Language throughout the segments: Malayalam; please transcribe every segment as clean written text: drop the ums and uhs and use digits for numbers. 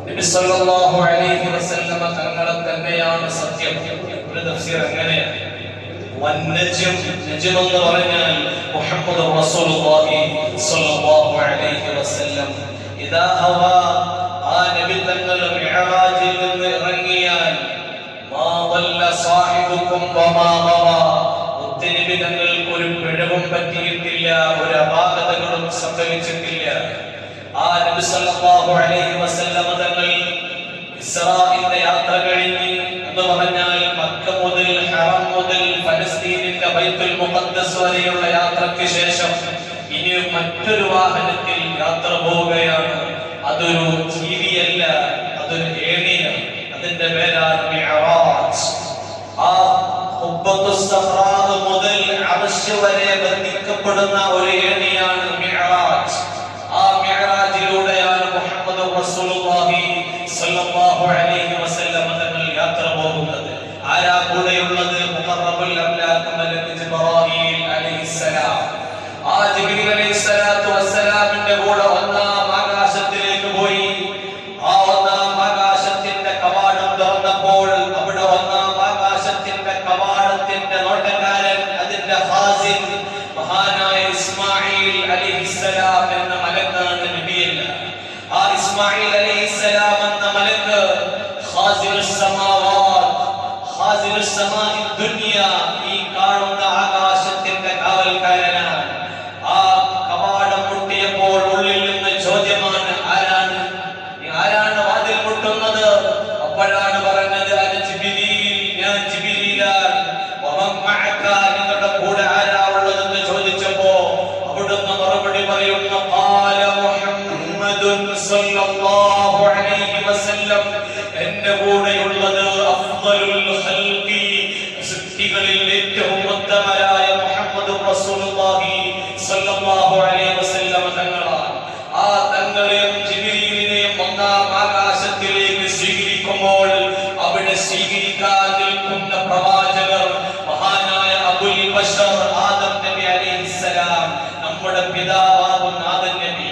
നബി സല്ലല്ലാഹു അലൈഹി വസല്ലം തങ്ങളെ തന്നെയാണ് സത്യം. ഒരു തഫ്സീർ അങ്ങനെയാണ്. വന്നജ്ം, നജ്ം എന്ന് പറഞ്ഞാൽ മുഹമ്മദ് റസൂലുള്ളാഹി സ്വല്ലല്ലാഹു അലൈഹി വസല്ലം ഇദാ ഹവാ, ആ നബി തങ്ങൾ മിഅ്റാജിൽ നിന്ന് ഇറങ്ങിയാൽ മാ വല്ല സാഹിബുക്കും വമാ ഗവാ, മുത്തനബി തങ്ങൾക്ക് ഒരു പിഴവും പറ്റിയിട്ടില്ല, ഒരു അപാകതകളും സംഭവിച്ചിട്ടില്ല. ആ നബി സല്ലല്ലാഹു അലൈഹി വസല്ലം തങ്ങൾ ഇസ്രാഈലിന്റെ യാത്ര കഴിഞ്ഞ് എന്ന് പറഞ്ഞാൽ മക്ക മുതൽ ഹറം മുതൽ ഫലസ്തീനിന്റെ ബൈത്തുൽ മുഖദ്ദസ് വരെയുള്ള യാത്രയ്ക്ക് ശേഷം ഇനി മറ്റൊരു വാഹനത്തിൽ യാത്ര പോവുകയാണ്. അതൊരു ജീവിയല്ല, അതൊരു ഏണിയാണ്. അതിന്റെ പേരാണ് മിഅ്റാജ്. ആ ഖുബ്ബത്തുസ് സഖ്റാ മുതൽ അർശ് വരെ ബന്ധിക്കപ്പെടുന്ന ഒരു ഏണിയാണ് മിഅ്റാജ്. ആ മിഅ്റാജിലൂടെയാണ് മുഹമ്മദ് റസൂലുള്ളാഹി സ്വല്ലല്ലാഹു അലൈഹി വസല്ലം തങ്ങൾ യാത്ര പോകുന്നത്. ആരാ കൂടെയുള്ളത്? മുഖറബുൽ അംലാഖ് മലക്ക് ജിബ്രീൽ അലൈഹിസ്സലാം. ആ ജിബ്രീൽ അലൈഹിസ്സലാത്തു വസ്സലാമിന്റെ കൂടെ ഒന്നാം ആകാശത്തിലേക്ക് പോയി. ആ ഒന്നാം ആകാശത്തിന്റെ കവാടം തുറന്നപ്പോൾ അവിടെ ഒന്നാം ആകാശത്തിന്റെ കവാടത്തിന്റെ നോട്ടക്കാരൻ, അതിന്റെ ഖാസിൻ മഹാനായ ഇസ്മാഈൽ അലൈഹിസ്സലാം എന്ന മലക്കാണ്, നബിയല്ല. ആ ഇസ്മാഈൽ അലൈഹിസ്സലാം എന്ന മലക്ക് ഖാസിനുസ് സമാവാത്ത്, ഖാസിനുസ് സമാഇ ദുനിയ, ഈ കാണുന്ന ആകാശത്തിന്റെ കാവൽക്കാരനാണ്. ആ കവാടം മുട്ടിയപ്പോൾ ഉള്ളിൽ നിന്ന് ചോദ്യമാണ്, ആരാണ് വാതിൽ മുട്ടുന്നത്? അപ്പോഴാണ് പറഞ്ഞത്, അന ജിബ്രീൽ, ഞാൻ ജിബ്രീലാണ്. വമൻ മഅക, നിങ്ങളുടെ കൂടെ ആരാ ഉള്ളതെന്ന് ചോദിച്ചപ്പോ അവിടുന്ന് മറുപടി പറയുന്നു, ഖാല മുഹമ്മദുൻ സ്വല്ലല്ലാഹു അലൈഹി വസല്ലം, എന്റെ കൂടെയുള്ളത് അഫ്ദലുൽ ഖൽഖി, സൃഷ്ടികളിൽ ഏറ്റവും ഉത്തമരായ മുഹമ്മദ് റസൂലുള്ളാഹി സ്വല്ലല്ലാഹു അലൈഹി വസല്ലം തങ്ങളാണ്. ആ തങ്ങളെയും ജിബ്രീലിനെയും ഒന്നാം ആകാശത്തിലേക്ക് സ്വീകരിക്കുമ്പോൾ അവിടെ സ്വീകരിക്കാൻ നിൽക്കുന്ന പ്രവാചകർ മഹാനായ അബുൽ ബശർ ആദം നബി അലൈഹിസ്സലാം, നമ്മുടെ പിതാവാകുന്ന ആദം നബി.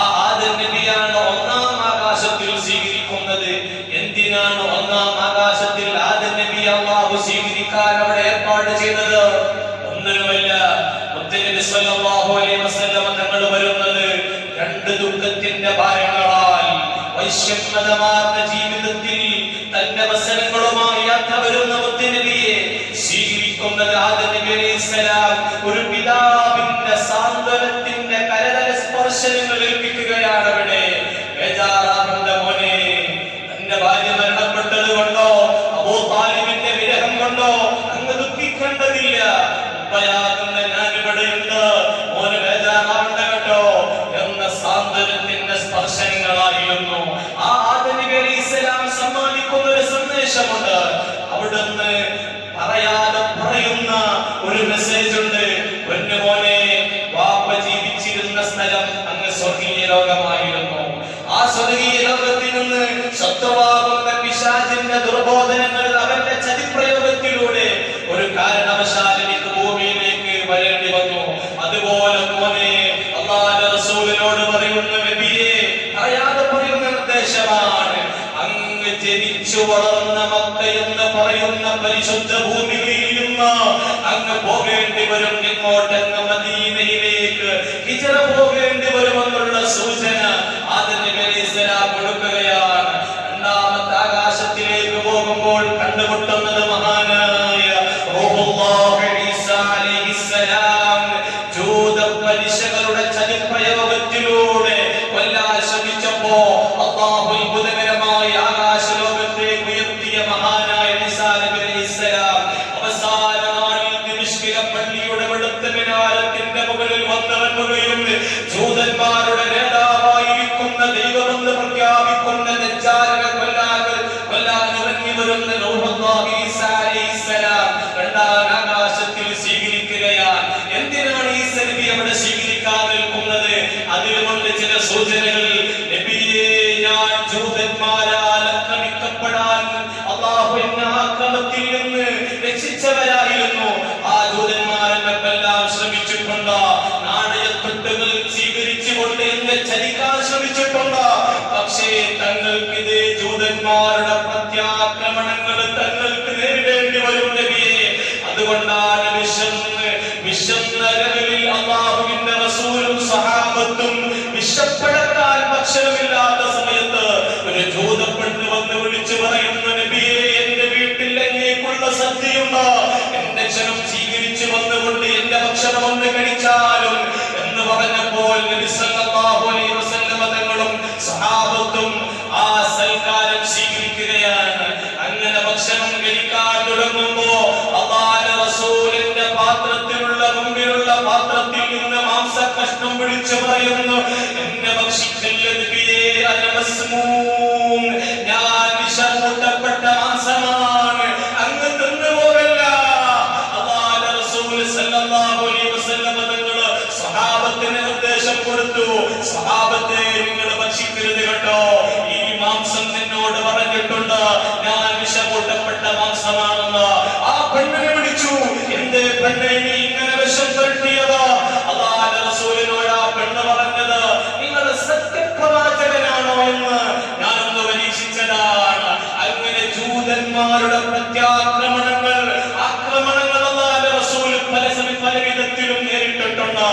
ആ ആദം നബിയാണ് ഒന്നാം ആകാശത്തിൽ സ്വീകരിക്കുന്നത്. എന്തിനാണ് ഒന്നാം ആകാശത്തിൽ ആദം നബി അല്ലാഹു സ്വീകരിക്കാൻ അവിടെ ഏർപ്പാട് ചെയ്തത്? ഒന്നിനുമല്ല, മുത്തനബി സ്വല്ലല്ലാഹു അലൈഹി വസല്ലം തങ്ങൾ വരുന്നത് രണ്ട് ദുഃഖത്തിന്റെ ഭാരങ്ങളാൽ വൈശ്യമതമാർന്ന ജീവിതത്തിൽ തന്റെ വസനങ്ങളുമായി യാത്ര വരുന്ന മുത്തനബിയെ സ്വീകരിക്കുന്നത് ആദം നബി അലൈഹിസ്സലാം ഒരു പിതാവിന്റെ സാന്ത്വനത്തിന്റെ കരതല സ്പർശനങ്ങൾ ഏൽപ്പിക്കുകയാണ്. അവിടെ ബേജാറാകേണ്ട മോനെ, തന്റെ ഭാര്യ മരണപ്പെട്ടത് കൊണ്ടോ അബൂ താലിബിന്റെ വിരഹം കൊണ്ടോ അങ്ങ് ദുഃഖിക്കേണ്ടതില്ല. ഉപ്പയാകുന്ന ഞാൻ ഇവിടെയുണ്ട്, മോന് ബേജാറാകണ്ട കേട്ടോ എന്ന സാന്ത്വനത്തിന്റെ സ്പർശനങ്ങളായിരുന്നു ആ ആദം നബി അലൈഹിസ്സലാം സമ്മാനിക്കുന്ന ഒരു സന്ദേശമുണ്ട്. അവിടുന്ന് പറയാതെ പറയുന്ന ഒരു മെസ്സേജ് ഉണ്ട്. പൊന്നുമോനെ, വാപ്പ ജീവിച്ചിരുന്ന സ്ഥലം അങ്ങ് സ്വർഗീയ ലോകമായിരുന്നു. ആ സ്വർഗീയ ലോകത്തിൽ നിന്ന് ശത്രുവാകുന്ന പിശാചിന്റെ ദുർബോധനങ്ങൾ അവന്റെ ചതിപ്രയോഗത്തിലൂടെ ഒരു കാരണവശാൽ എനിക്ക് ഭൂമിയിലേക്ക് വരേണ്ടി വന്നു. അതുപോലെ മോനെ, അല്ലാഹുവിന്റെ റസൂലിനോട് പറയുന്ന നബിയെ, പറയാതെ പറയുന്ന നിർദ്ദേശമാണ്, അങ്ങ് ജനിച്ചു വളർന്ന മക്ക എന്ന് പറയുന്ന പരിശുദ്ധ ഭൂമിയിൽ നിന്ന് അങ്ങ് പോകേണ്ടി വരും, ഇങ്ങോട്ടങ്ങ് മദീനയിലേക്ക് ഹിജ്റ പോകേണ്ടി വരുമെന്നുള്ള സൂചന ആദം നബി അലൈഹിസ്സലാം കൊടുക്കുകയാണ്. രണ്ടാമത്തെ ആകാശത്തിലേക്ക് പോകുമ്പോൾ കണ്ടുമുട്ടുന്നത് മഹാനായ റൂഹുല്ലാഹി ഈസാ അലൈഹിസ്സലാം. ജൂതപലിശകളുടെ ചതിപ്രയോഗത്തിലൂടെ കൊല്ലാൻ ശ്രമിച്ചപ്പോ അല്ലാഹു അത്ഭുതകരമായി ആകാശലോകത്തേക്ക് ഉയർത്തിയ മഹാനായ ഈസാ നബി അലൈഹിസ്സലാം അവസാന നാളിൽ ദിമശ്കിലെ പള്ളിയുടെ വെളുത്ത മിനാരത്തിന്റെ മുകളിൽ വന്നിറങ്ങുകയും ജൂതന്മാരുടെ നേതാവായിരിക്കുന്ന ദൈവമെന്ന് പ്രഖ്യാപിക്കുന്ന ദജ്ജാലിനെ കൊല്ലാൻ ഇറങ്ങി വരുന്ന റൂഹുല്ലാഹി ഈസാ അലൈഹിസ്സലാം രണ്ടാം ആകാശത്തിൽ സ്വീകരിക്കുകയാണ്. എന്തിനാണ് ഈ നബി അവിടെ സ്വീകരിക്കാൻ നിൽക്കുന്നത്? അതിലുമുണ്ട് ചില സൂചനകൾ. നബിയെ, ഞാൻ ജൂതന്മാരാൽ ആക്രമിക്കപ്പെടാൻ അല്ലാഹു എന്നെ ആക്രമത്തിൽ നിന്ന് രക്ഷിച്ചവരായിരുന്നു. ആ ജൂതന്മാരെല്ലാം ശ്രമിച്ചിട്ടുണ്ട്. നാണയത്തൊട്ടുകൾ സ്വീകരിച്ചുകൊണ്ട് എന്നെ ചതിക്കാൻ വിശപ്പടക്കാൻ ഭക്ഷണമില്ലാത്ത സമയത്ത് ഒരു ജൂതപ്പെണ്ണ് വന്ന് വിളിച്ചു പറയുന്നു, നബിയേ, എന്റെ വീട്ടിൽ എന്നേക്കുള്ള സദ്യയുണ്ട്, എന്റെ ക്ഷണം സ്വീകരിച്ചു വന്നുകൊണ്ട് എന്റെ ഭക്ഷണം ഒന്ന് കഴിച്ചാലും എന്ന് പറഞ്ഞപ്പോൾ നബി സല്ലല്ലാഹു അലൈഹി വസല്ലം തങ്ങളും സഹാബത്തും ആ സൽക്കാരം സ്വീകരിക്കുകയാണ്. അങ്ങനെ ഭക്ഷണം കഴിക്കാൻ തുടങ്ങുമ്പോ അല്ലാഹുവിന്റെ റസൂലിന്റെ പാത്രത്തിലുള്ള മുമ്പിലുള്ള പാത്രത്തിൽ നിന്ന് മാംസകഷ്ണം വിളിച്ചു പറയുന്നു, എന്നെ ഭക്ഷിക്കല്ല നബിയേ, അന മസ്മൂം, ഞാൻ വിഷമൂട്ടപ്പെട്ട മാംസമാണ്, അങ്ങ് തിന്നുപോകല്ല. അല്ലാഹുവിന്റെ റസൂൽ സല്ലല്ലാഹു അലൈഹി വസല്ലം തങ്ങൾ സഹാബത്തിന് നിർദ്ദേശം കൊടുത്തു, സഹാബത്തെ നിങ്ങൾ ഭക്ഷിക്കരുത് കേട്ടോ, ഈ മാംസം നിന്നോട് പറഞ്ഞിട്ടുണ്ട്, ഞാൻ വിഷമൂട്ടപ്പെട്ട മാംസമാണെന്ന്. ആ പെണ്ണിനെ വിളിച്ചു, എന്തേ പെണ്ണെ നീ ഇങ്ങനെ വിഷം പുരട്ടിയത്? അല്ലാഹുവിന്റെ റസൂലിനോട് ആ പെണ്ണ് പറഞ്ഞത്, നിങ്ങൾ സത്യപ്രവാചകനാണോ എന്ന് ഞാനൊന്ന് പരീക്ഷിച്ചതാണ്. അങ്ങനെ ജൂതന്മാരുടെ പ്രത്യാക്രമണങ്ങൾ, ആക്രമണങ്ങൾ അല്ലാഹുവിന്റെ റസൂൽ പല വിധത്തിലും നേരിട്ടിട്ടുണ്ട്.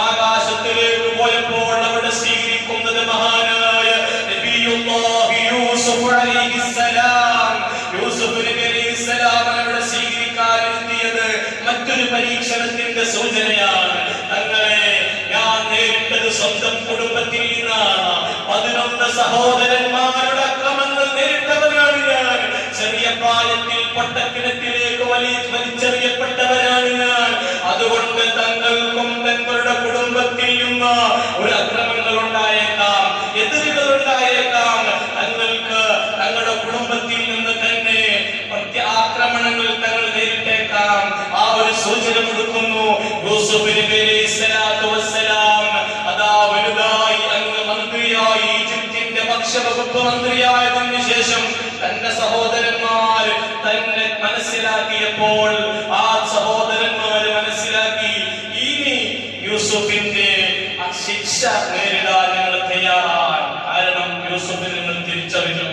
ആകാശത്തിലേക്ക് പോയപ്പോൾ അവിടെ സ്വീകരിക്കുന്നത് മഹാനായ നബിയുല്ലാഹി യൂസുഫ് അലൈഹിസ്സലാം. യൂസുഫ് നബി അലൈഹിസ്സലാം അവിടെ സ്വീകരിക്കാനെത്തിയത് മറ്റൊരു പരീക്ഷണത്തിന്റെ സൂചനയാണ്. തങ്ങളെ ഞാൻ നേരിട്ടത് സ്വന്തം കുടുംബത്തിൽ നിന്നാണ്. 11 സഹോദരന്മാരുടെ അക്രമങ്ങൾ നേരിട്ടവരാണ് ഞാൻ. ചെറിയ പ്രായത്തിൽ പൊട്ടക്കിണറ്റിലേക്ക് വലിച്ചെറിയപ്പെട്ടവരാണ് ഞാൻ. അതുകൊണ്ട് തങ്ങൾക്കും തങ്ങളുടെ കുടുംബത്തിൽ നിന്ന് ഒരു അക്രമങ്ങൾ ഉണ്ടായേക്കാം, എതിരുകൾ ഉണ്ടായേക്കാം. തങ്ങൾക്ക് തങ്ങളുടെ കുടുംബത്തിൽ നിന്ന് തന്നെ ആക്രമണങ്ങൾ തങ്ങൾ നേരിട്ടേക്കാം. ആ ഒരു സൂചന കൊടുക്കുന്നു. യൂസുഫ് നബി അലൈഹിസ്സലാത്തു വസ്സലാം അതാ വലുതായി അങ്ങ് മന്ത്രിയായി, ഈജിപ്തിന്റെ ഭക്ഷ്യവകുപ്പ് മന്ത്രിയായതിനു ശേഷം തന്റെ സഹോദരന്മാർ തന്നെ മനസ്സിലാക്കിയപ്പോൾ ആ സഹോദരന്മാര് മനസ്സിലാക്കി, ഇനി യൂസുഫിന്റെ ശിക്ഷ നേരിടാൻ ഞങ്ങൾ തയ്യാറാണ്. കാരണം യൂസുഫ് നിങ്ങൾ തിരിച്ചറിഞ്ഞു,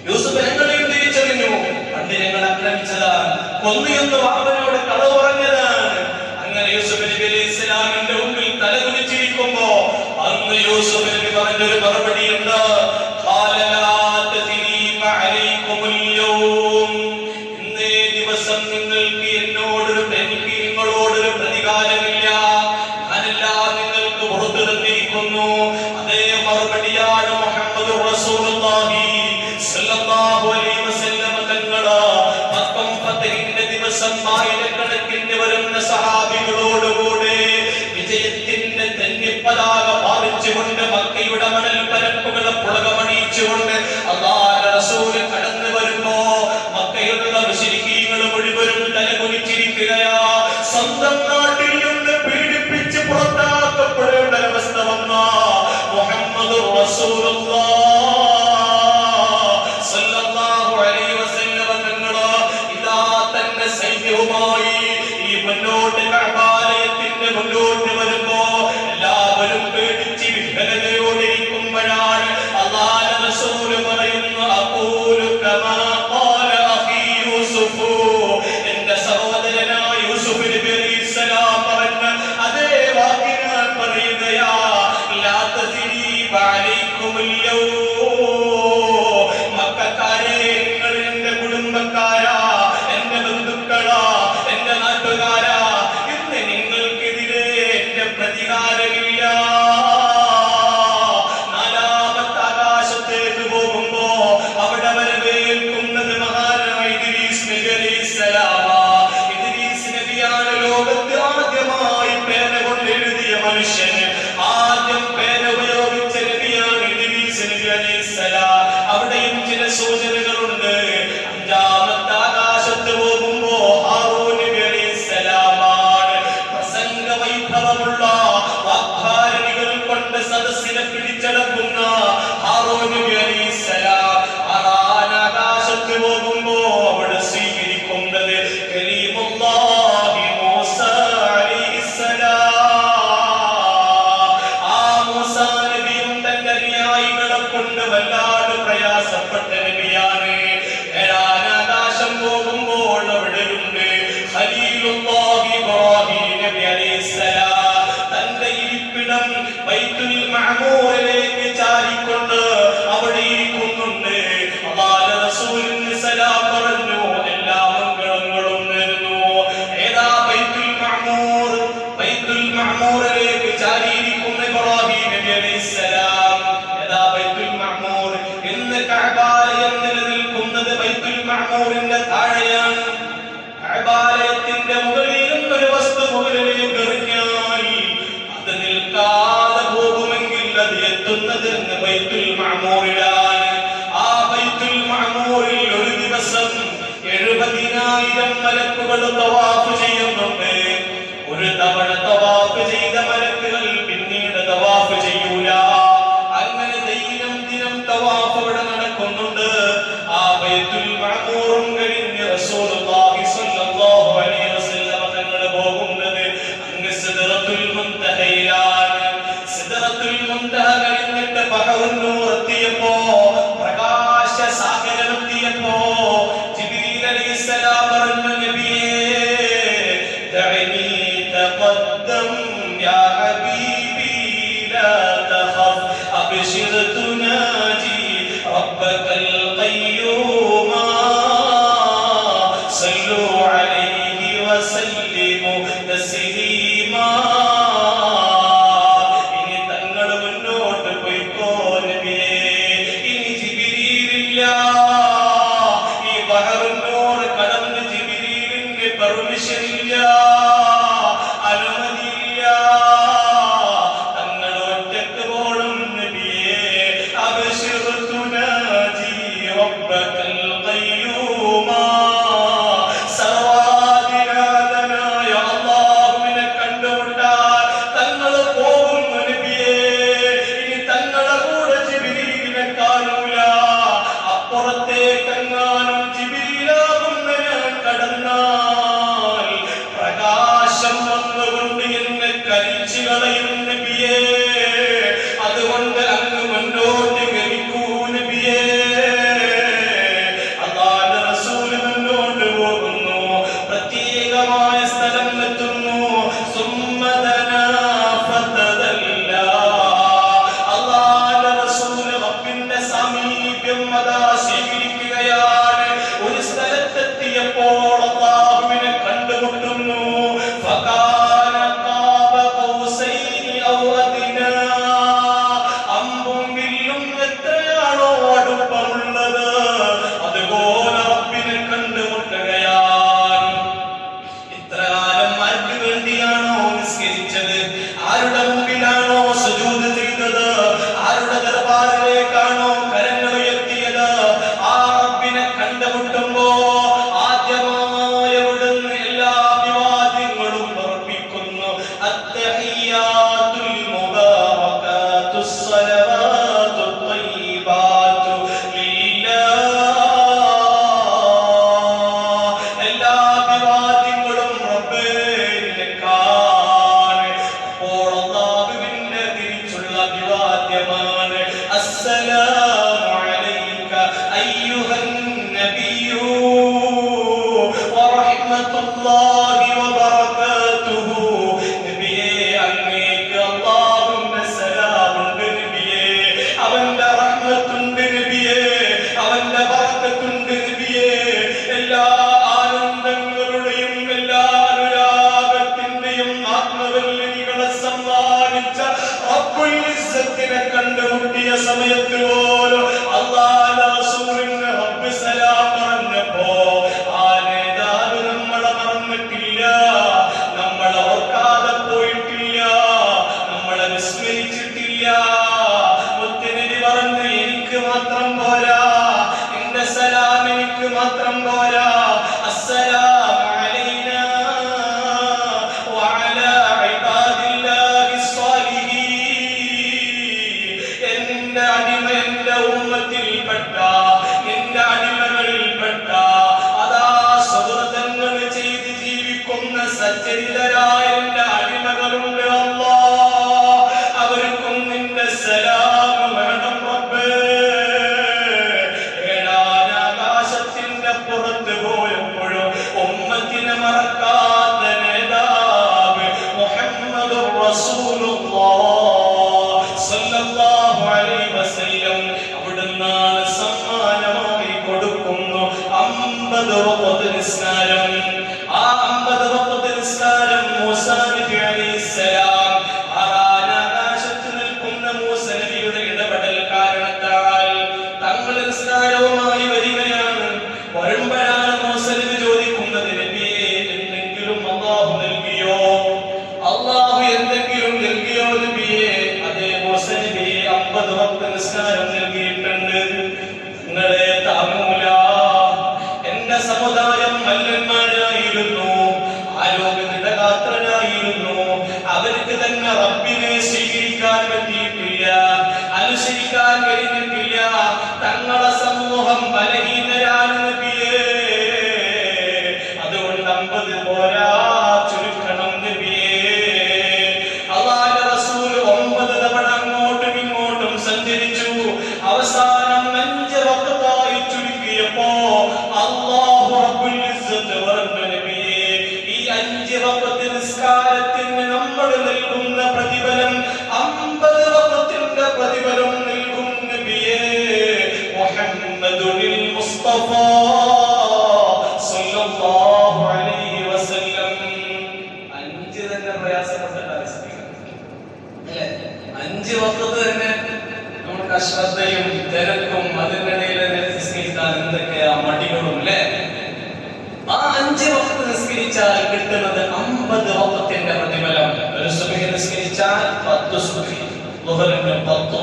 യൂസുഫ് ഞങ്ങളെയും തിരിച്ചറിഞ്ഞു. പണ്ട് ഞങ്ങൾ ആക്രമിച്ചതാണ്, കൊന്നിയെന്ന് വാപ്പനോട് കളവ് പറഞ്ഞതാണ്. അങ്ങനെ യൂസുഫ് നബി അലൈഹിസ്സലാമിന്റെ മുമ്പിൽ തലകുനിച്ചിരിക്കുമ്പോ അന്ന് യൂസുഫ് നബി പറഞ്ഞൊരു മറുപടി ഉണ്ട്, ഇന്നേ ദിവസം നിങ്ങൾക്ക് നിങ്ങളോടൊരു പ്രതികാരമില്ല, ഞാനെല്ലാം നിങ്ങൾക്ക് പുറത്തു തന്നിരിക്കുന്നു. അതേ മറുപടിയാണ് മുഹമ്മദ് റസൂലുള്ളാഹി സ്വല്ലല്ലാഹു അലൈഹി വസല്ലം തങ്ങള് മക്കം ഫതഹിന്റെ ദിവസം ആയിരക്കണക്കിന് വരുന്ന സഹാബികളോടുകൂടെ വിജയത്തിന്റെ തെന്നിപ്പതാക പാലിച്ചുകൊണ്ട് മക്കയുടെ മണൽ പരപ്പുകളെ പുളകമണിയിച്ചുകൊണ്ട് അല്ലാഹുവിന്റെ റസൂൽ കടന്നു വരുമ്പോ മക്കയിലുള്ള മുശ്രിക്കീങ്ങൾ മുഴുവനും തലകുനിച്ചിരിക്കുകയാ. സ്വന്തം നാട്ടിൽ നിന്ന് പീഡിപ്പിച്ച് പുറത്താക്കപ്പെടേണ്ട അവസ്ഥ വന്ന മുഹമ്മദ് റസൂലുള്ളാഹ് സ്വല്ലല്ലാഹു അലൈഹി വസല്ലം തങ്ങള് ഇതാ തന്റെ സൈന്യവുമായി ഈ മുന്നോട്ട് കഅബാലയത്തിന്റെ മുന്നോട്ട് വരുമ്പോ എല്ലാവരും പേടിച്ച് വിഹ്വലതയോടിരിക്കുമ്പോഴാണ് അല്ലാഹുവിന്റെ റസൂൽ പറയുന്നു, അഖൂലു കമാ ഖാല അഖീ യൂസുഫ്, എന്റെ സഹോദരനായ യൂസുഫ് നബി അലൈഹിസ്സലാം പറഞ്ഞ അതേ വാക്ക് ഞാൻ പറയുകയാ, ലാ തസ്രീബ അലൈക്കുമുൽ യൗം, മക്കക്കാരെ നിങ്ങൾ എന്റെ കുടുംബക്കാരാ, എന്റെ ബന്ധുക്കളാ, എന്റെ നാട്ടുകാരാ, ഇന്ന് നിങ്ങൾക്കെതിരെ എന്റെ പ്രതികാരമില്ല. നാലാമത്തെ ആകാശത്തേക്ക് പോകുമ്പോ അവിടെ വരവേൽക്കുന്നത് മഹാനായ ഇദ്രീസ് നബി അലൈഹിസ്സലാം. ഇദ്രീസ് നബിയാണ് ലോകത്ത് ആദ്യമായി പേന കൊണ്ട് എഴുതിയ മനുഷ്യൻ. ആദ്യം പേന ഉപയോഗിച്ച നബിയാണ് ഇദ്രീസ് നബി അലൈഹിസ്സലാം. അവിടെയും ചില സൂചനകളുണ്ട്. അഞ്ചാമത്തെ ആകാശത്ത് പോകുമ്പോ ഹാറൂൻ നബി അലൈഹിസ്സലാമാണ്. പ്രസംഗ വൈഭവമുള്ള വാഗ്ധാരണികൾ കൊണ്ട് സദസ്സിനെ പിടിച്ചടക്കുന്ന ഹാറൂൻ നബി അലൈഹിസ്സലാം. ആകാശത്ത് പോകുമ്പോ അവിടെ സ്വീകരിക്കുന്നത് കലീമുല്ലാഹി മൂസ അലൈഹിസ്സലാം. ആ മൂസ നബിയും തന്റെ അനുയായികളെ കൊണ്ട് വല്ലാതെ പ്രയാസപ്പെട്ട നബിയാണ്. ഏഴാനാകാശം പോകുമ്പോൾ അവിടെയുണ്ട് ഖലീലുല്ലാഹി ഇബ്രാഹീം നബി അലൈഹിസ്സലാം. തന്റെ ഇരിപ്പിടം ബൈത്തുൽ മഅമൂറിലേക്ക് ചാരിക്കൊണ്ട് അവിടെ ഇരിക്കുന്നുണ്ട്. അല്ലാഹുവിന്റെ റസൂലിന് സലാം പറഞ്ഞു, എല്ലാ മംഗളങ്ങളും നേരുന്നു. ഏതാ ബൈത്തുൽ മഅമൂർ? ബൈത്തുൽ മഅമൂറിലേക്ക് ചാരിയിരിക്കുന്ന ഇബ്രാഹിം നബി അലൈഹിസ്സലാം. ഏതാ ബൈത്തുൽ മഅമൂർ? ഇന്ന് കഅബാലയം നിലനിൽക്കുന്നത് ബൈത്തുൽ മഅമൂറിന്റെ താഴെയാണ്. കഅബാലയത്തിന്റെ മുകളിലും ഒരു വസ്തു മുകളിലേക്ക് എറിഞ്ഞാൽ അത് നിൽക്കാതെ പോകുമെങ്കിൽ അത് എത്തുന്നത് ബൈത്തുൽ മഅമൂറിലാണ്. ആ ബൈത്തുൽ മഅമൂറിൽ ഒരു ദിവസം 70,000 മലക്കുകൾ തവാഫ് ചെയ്യുന്നുണ്ട്. ഒരു തവണ തവാഫ് ചെയ്ത മലക്കുകൾ പിന്നീട് തവാഫ് ചെയ്യൂല. അങ്ങനെ ദിനം തവാഫ് ഇവിടെ നടക്കുന്നുണ്ട്. ആ ബൈത്തുൽ മഅമൂറും കഴിഞ്ഞ് റസൂലുള്ളാഹി സ്വല്ലല്ലാഹു അലൈഹി വസല്ലം തങ്ങൾ പോകുന്നത് അങ്ങ് സിദ്റത്തുൽ മുൻതഹയിലാണ്. സിദ്റത്തുൽ മുൻതഹ കഴിഞ്ഞിട്ട് ബഹറുൻ നൂർ എത്തിയപ്പോ, പ്രകാശ സാഗരം എത്തിയപ്പോ ജിബ്രീൽ അലൈഹിസ്സലാം പറഞ്ഞു, നബിയേ ദഅനി തഖദ്ദം യാ ഹബീബി ലാ തഖഫ് അബ്ശിർ തുനാജി റബ്ബകൽ ഖയ്യൂമ സല്ലു അലൈഹി വസല്ലിമു തസ്ലീമാ. ഇനി തങ്ങൾ മുന്നോട്ട് പോയിക്കോ നബിയേ, ഇനി ജിബ്രീലില്ല. ഈ ബഹറുൻ നൂർ കടന്ന് ജിബ്രീലിന്റെ പെർമിഷൻ ഇല്ല, അനുമതിയില്ല. തങ്ങൾ ഒറ്റക്ക് പോണം നബിയേ. അബ്ശിർ തുനാജി റബ്ബകൽ ഖയ്യൂമ. സർവാധിനാഥനായ അല്ലാഹുവിനെ കണ്ടുമുട്ടാൻ തങ്ങൾ പോകുന്നു നബിയേ. ഇനി തങ്ങളുടെ കൂടെ ജിബ്രീലിനെ കാണൂല. അപ്പുറത്തേക്കെങ്ങാനും ജിബ്രീലാകുന്ന ഞാൻ കടന്നാൽ പ്രകാശം വന്നുകൊണ്ട് എന്നെ കരിച്ചു കളയും നബിയേ. അതുകൊണ്ട് അങ്ങ് മുന്നോട്ട് ഗമിക്കൂ നബിയേ. അല്ലാഹുവിന്റെ റസൂൽ മുന്നോട്ട് പോകുന്നു. പ്രത്യേകമായ സ്ഥലം എത്തുന്നു. സുമ്മദനാ ഫതദല്ലാ. അല്ലാഹുവിന്റെ റസൂൽ റബ്ബിന്റെ സാമീപ്യം അതാ സ്വീകരിക്കുകയാണ്. ഒരു സ്ഥലത്തെത്തിയപ്പോൾ അല്ലാഹുവിനെ കണ്ടുമുട്ടുന്നു. ഫകാന ഖാബ ഖൗസൈനി ഔ അദ്നാ. അമ്പും വില്ലും എത്രയാണോ അടുപ്പമുള്ളത് അതുപോലെ റബ്ബിനെ കണ്ടുമുട്ടുകയാണ്. ഇത്രകാലം ആർക്ക് വേണ്ടിയാണോ നിസ്കരിച്ചത്, ആരുടെ മുമ്പിലാണോ സുജൂദ് ചെയ്തത്, ആരുടെ ദർബാറിലേക്കാണോ കരങ്ങൾ ഉയർത്തിയത്, ആ റബ്ബിനെ കണ്ടുമുട്ടുമ്പോ ആദ്യമായി അവിടുന്ന് എല്ലാ അഭിവാദ്യങ്ങളും അർപ്പിക്കുന്നു. അത്തഹിയ്യാത്തുൽ മുബാറകാത്തുസ് സ്വലവാത്തുത് ത്വയ്യിബാതു ലില്ലാഹ്. എല്ലാ അഭിവാദ്യങ്ങളും റബ്ബേ നിനക്കാണ്. അപ്പോൾ അല്ലാഹുവിന്റെ തിരിച്ചുള്ള അഭിവാദ്യമാണ് അസ്സലാമു അലൈക അയ്യുഹൻ നബിയ്യു വറഹ്മത്തുള്ളാഹി വബറകാതുഹു. നബിയേ, അങ്ങേക്ക് അല്ലാഹുവിന്റെ സലാമുണ്ട് നബിയേ. അവന്റെ റഹ്മത്തുണ്ട് നബിയേ. അവന്റെ ബറക്കത്തുണ്ട് നബിയേ. എല്ലാ ആനന്ദങ്ങളുടെയും എല്ലാ അനുരാഗത്തിന്റെയും ആത്മവല്ലികളെ സമ്മാനിച്ച റബ്ബുൽ ഇസ്സത്തിനെ കണ്ടുമുട്ടിയ സമയത്ത് പോലും അല്ലാഹുവിന്റെ റസൂലിന് റബ്ബ് സലാം പറഞ്ഞപ്പോ ആ നേതാവ് നമ്മളെ മറന്നിട്ടില്ല, നമ്മളെ ഓർക്കാതെ പോയിട്ടില്ല, നമ്മളെ വിസ്മരിച്ചിട്ടില്ല. മുത്തുനബി പറഞ്ഞു, എനിക്ക് മാത്രം പോരാ, എന്റെ സലാം എനിക്ക് മാത്രം പോരാ. അസ്സലാമു അലൈനാ വഅലാ ഇബാദില്ലാഹിസ് സ്വാലിഹീൻ. എന്റെ അടിമ, എന്റെ ഉമ്മത്തിൽപ്പെട്ട, എന്റെ അടിമകളിൽപ്പെട്ട അതാ സുഹൃതങ്ങൾ ചെയ്ത് ജീവിക്കുന്ന സച്ചരിതരായ എന്റെ അടിമകളുണ്ട് അല്ലാഹ്. അവർക്കും നിന്റെ സലാം വേണം റബ്ബേ. ഏഴാനാകാശത്തിന്റെ പുറത്ത് പോയപ്പോഴും ഉമ്മത്തിനെ മറക്കാത്ത നേതാവ് മുഹമ്മദുർ റസൂലുള്ളാഹ്. 50 വക്ത് നിസ്കാരം നൽകിയിട്ടുണ്ട്. നിങ്ങളെ താങ്ങൂല. എന്റെ സമുദായം മല്ലന്മാരായിരുന്നു, ആരോഗ്യനിടകാത്രരായിരുന്നു. അവർക്ക് തന്നെ റബ്ബിനെ സ്വീകരിക്കാൻ പറ്റിയിട്ടില്ല, അനുസരിക്കാൻ കഴിഞ്ഞിട്ടില്ല. തങ്ങളെ സമൂഹം ബലഹീനരാണ് നബിയേ. അതുകൊണ്ട് 50 പോരാ, ചുരുക്കണം നബിയേ. അല്ലാഹുവിന്റെ റസൂൽ 9 തവണ അങ്ങോട്ടും ഇങ്ങോട്ടും സഞ്ചരിച്ചു. അവസാനം 5 വഖതായി ചുരുക്കിയപ്പോ അല്ലാഹു റബ്ബുൽ ഇസ്സത്ത് പറഞ്ഞു, നബിയേ, ഈ 5 വഖത്ത് നിസ്കാരത്തിന് നമ്മൾ നൽകുന്ന പ്രതിഫലം 50 വഖത്തിന്റെ പ്രതിഫലം നൽകും നബിയേ. മുഹമ്മദുൽ മുസ്തഫ സല്ലല്ലാഹു അലൈഹി വസല്ലം. 5 തന്നെ പ്രയാസപ്പെട്ടിട്ടാണ് അല്ലേ? 5 വഖത്ത് തന്നെ നമുക്ക് അശ്രദ്ധയും തിരക്കും അതിനിടയിൽ നിസ്കരിക്കാൻ എന്തൊക്കെയാ മടികളും അല്ലേ? ആ 5 വഖത്ത് നിസ്കരിച്ചാൽ കിട്ടുന്നത് 50 വഖത്തിന്റെ പ്രതിഫലം. ഒരു സുബ്ഹി നിസ്കരിച്ചാൽ 10 സുബ്ഹി, ളുഹറിന് 10